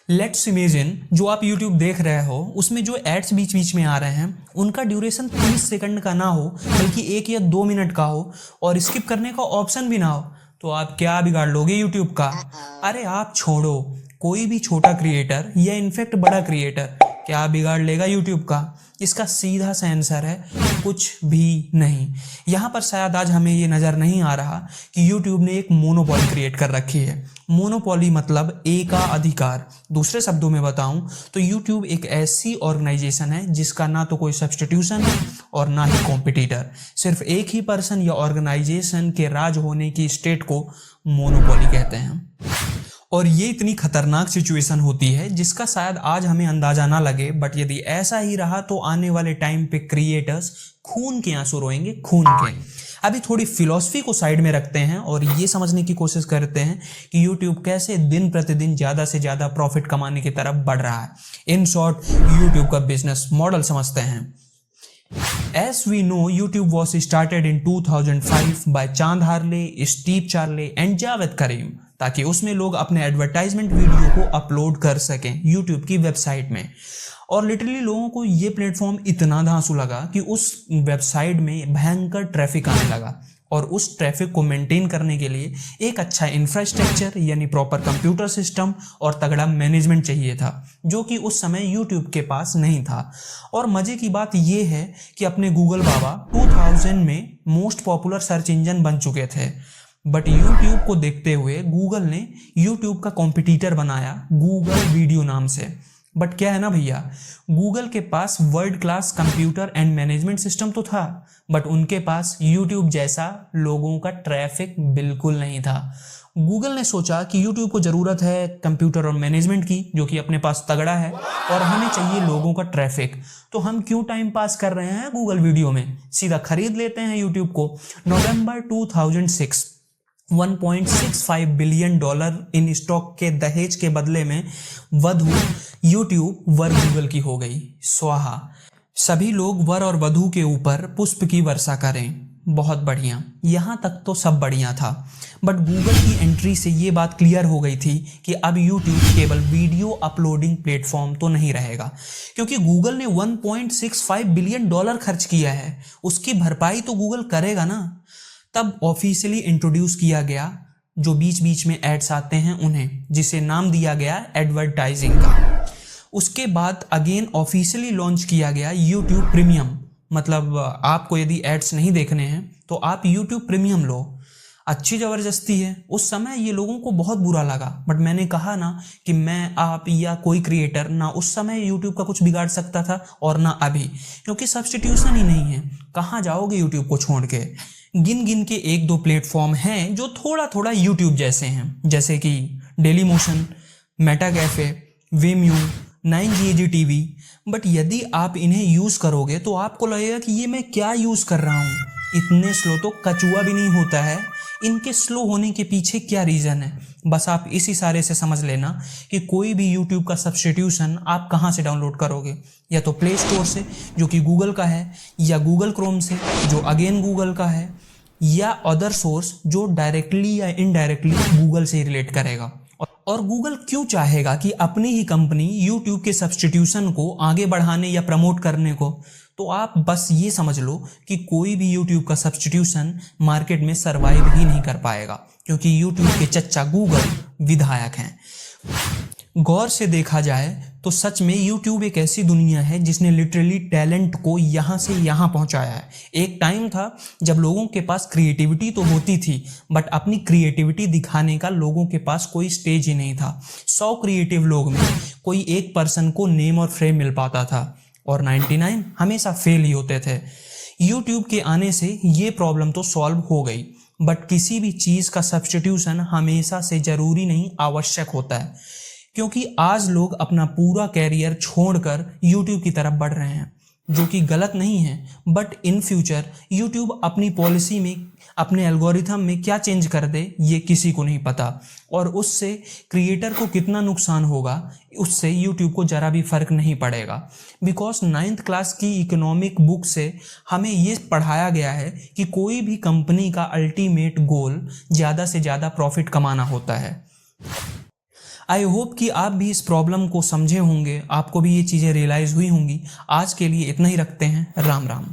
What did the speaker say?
Let's imagine जो आप YouTube देख रहे हो उसमें जो एड्स बीच बीच में आ रहे हैं उनका ड्यूरेशन 30 सेकंड का ना हो बल्कि 1 या 2 मिनट का हो और स्किप करने का ऑप्शन भी ना हो, तो आप क्या बिगाड़ लोगे YouTube का। अरे आप छोड़ो, कोई भी छोटा क्रिएटर या इनफैक्ट बड़ा क्रिएटर क्या बिगाड़ लेगा YouTube का। इसका सीधा सा आंसर है कुछ भी नहीं। यहाँ पर शायद आज हमें ये नज़र नहीं आ रहा कि YouTube ने एक मोनोपोली क्रिएट कर रखी है। मोनोपोली मतलब एकाधिकार। दूसरे शब्दों में बताऊं तो YouTube एक ऐसी ऑर्गेनाइजेशन है जिसका ना तो कोई सब्स्टिट्यूशन है और ना ही कॉम्पिटिटर। सिर्फ एक ही पर्सन या ऑर्गेनाइजेशन के राज होने की स्टेट को मोनोपोली कहते हैं। और ये इतनी खतरनाक सिचुएशन होती है जिसका शायद आज हमें अंदाजा ना लगे, बट यदि ऐसा ही रहा तो आने वाले टाइम पे क्रिएटर्स खून के आंसू रोएंगे, खून के। अभी थोड़ी फिलॉसफी को साइड में रखते हैं और ये समझने की कोशिश करते हैं कि YouTube कैसे दिन प्रतिदिन ज़्यादा से ज़्यादा प्रॉफिट कमाने की तरफ बढ़ रहा है। इन शॉर्ट, YouTube का बिजनेस मॉडल समझते हैं। As we know, YouTube was started in 2005 by Chand Harley, Steve Charley and Javed Karim, ताकि उसमें लोग अपने एडवर्टाइजमेंट वीडियो को अपलोड कर सकें YouTube की वेबसाइट में। और लिटरली लोगों को ये प्लेटफॉर्म इतना धांसू लगा कि उस वेबसाइट में भयंकर ट्रैफिक आने लगा और उस ट्रैफिक को मेंटेन करने के लिए एक अच्छा इंफ्रास्ट्रक्चर यानी प्रॉपर कंप्यूटर सिस्टम और तगड़ा मैनेजमेंट चाहिए था, जो कि उस समय YouTube के पास नहीं था। और मजे की बात ये है कि अपने गूगल बाबा 2000 में मोस्ट पॉपुलर सर्च इंजन बन चुके थे, बट YouTube को देखते हुए गूगल ने YouTube का कॉम्पिटिटर बनाया गूगल वीडियो नाम से। बट क्या है ना भैया, गूगल के पास world class computer and management system तो था, बट उनके पास YouTube जैसा लोगों का ट्रैफिक बिल्कुल नहीं था। गूगल ने सोचा कि YouTube को ज़रूरत है कंप्यूटर और मैनेजमेंट की, जो कि अपने पास तगड़ा है, और हमें चाहिए लोगों का ट्रैफिक। तो हम क्यों टाइम पास कर रहे हैं गूगल वीडियो में, सीधा खरीद लेते हैं YouTube को। नवंबर 2006 $1.65 बिलियन इन स्टॉक के दहेज के बदले में वधू YouTube वर गूगल की हो गई स्वाहा। सभी लोग वर और वधू के ऊपर पुष्प की वर्षा करें। बहुत बढ़िया, यहाँ तक तो सब बढ़िया था। बट गूगल की एंट्री से ये बात क्लियर हो गई थी कि अब YouTube केवल वीडियो अपलोडिंग प्लेटफॉर्म तो नहीं रहेगा, क्योंकि गूगल ने $1.65 बिलियन खर्च किया है, उसकी भरपाई तो गूगल करेगा ना। तब ऑफिशियली इंट्रोड्यूस किया गया जो बीच बीच में एड्स आते हैं उन्हें, जिसे नाम दिया गया एडवर्टाइजिंग का। उसके बाद अगेन ऑफिशियली लॉन्च किया गया YouTube प्रीमियम, मतलब आपको यदि एड्स नहीं देखने हैं तो आप YouTube प्रीमियम लो। अच्छी ज़बरदस्ती है। उस समय ये लोगों को बहुत बुरा लगा, बट मैंने कहा ना कि मैं, आप या कोई क्रिएटर ना उस समय YouTube का कुछ बिगाड़ सकता था और ना अभी, क्योंकि सब्स्टिट्यूशन ही नहीं है। कहाँ जाओगे YouTube को छोड़ के। गिन गिन के 1-2 प्लेटफॉर्म हैं जो थोड़ा थोड़ा YouTube जैसे हैं, जैसे कि डेली मोशन, मेटा कैफे, वेम्यू, 9GAG TV। बट यदि आप इन्हें यूज़ करोगे तो आपको लगेगा कि ये मैं क्या यूज़ कर रहा हूँ, इतने स्लो तो कछुआ भी नहीं होता है। इनके स्लो होने के पीछे क्या रीज़न है, बस आप इस इशारे से समझ लेना कि कोई भी YouTube का सब्स्टिट्यूशन आप कहाँ से डाउनलोड करोगे, या तो प्ले स्टोर से जो कि गूगल का है, या गूगल क्रोम से जो अगेन गूगल का है, या अदर सोर्स जो डायरेक्टली या इनडायरेक्टली गूगल से रिलेट करेगा। और गूगल क्यों चाहेगा कि अपनी ही कंपनी YouTube के सब्स्टिट्यूशन को आगे बढ़ाने या प्रमोट करने को। तो आप बस ये समझ लो कि कोई भी YouTube का सब्स्टिट्यूशन मार्केट में सरवाइव ही नहीं कर पाएगा, क्योंकि YouTube के चच्चा गूगल विधायक हैं। गौर से देखा जाए तो सच में YouTube एक ऐसी दुनिया है जिसने लिटरली टैलेंट को यहाँ से यहाँ पहुँचाया है। एक टाइम था जब लोगों के पास क्रिएटिविटी तो होती थी, बट अपनी क्रिएटिविटी दिखाने का लोगों के पास कोई स्टेज ही नहीं था। 100 क्रिएटिव लोग में कोई एक पर्सन को नेम और फ्रेम मिल पाता था और 99 हमेशा फेल ही होते थे। YouTube के आने से ये प्रॉब्लम तो सॉल्व हो गई, बट किसी भी चीज़ का सब्स्टिट्यूशन हमेशा से ज़रूरी नहीं, आवश्यक होता है, क्योंकि आज लोग अपना पूरा कैरियर छोड़कर YouTube की तरफ बढ़ रहे हैं, जो कि गलत नहीं है। बट इन फ्यूचर YouTube अपनी पॉलिसी में, अपने एल्गोरिथम में क्या चेंज कर दे ये किसी को नहीं पता, और उससे क्रिएटर को कितना नुकसान होगा उससे YouTube को ज़रा भी फर्क नहीं पड़ेगा। बिकॉज 9th क्लास की इकोनॉमिक बुक से हमें ये पढ़ाया गया है कि कोई भी कंपनी का अल्टीमेट गोल ज़्यादा से ज़्यादा प्रॉफिट कमाना होता है। आई होप कि आप भी इस प्रॉब्लम को समझे होंगे, आपको भी ये चीज़ें रियलाइज़ हुई होंगी। आज के लिए इतना ही रखते हैं। राम राम।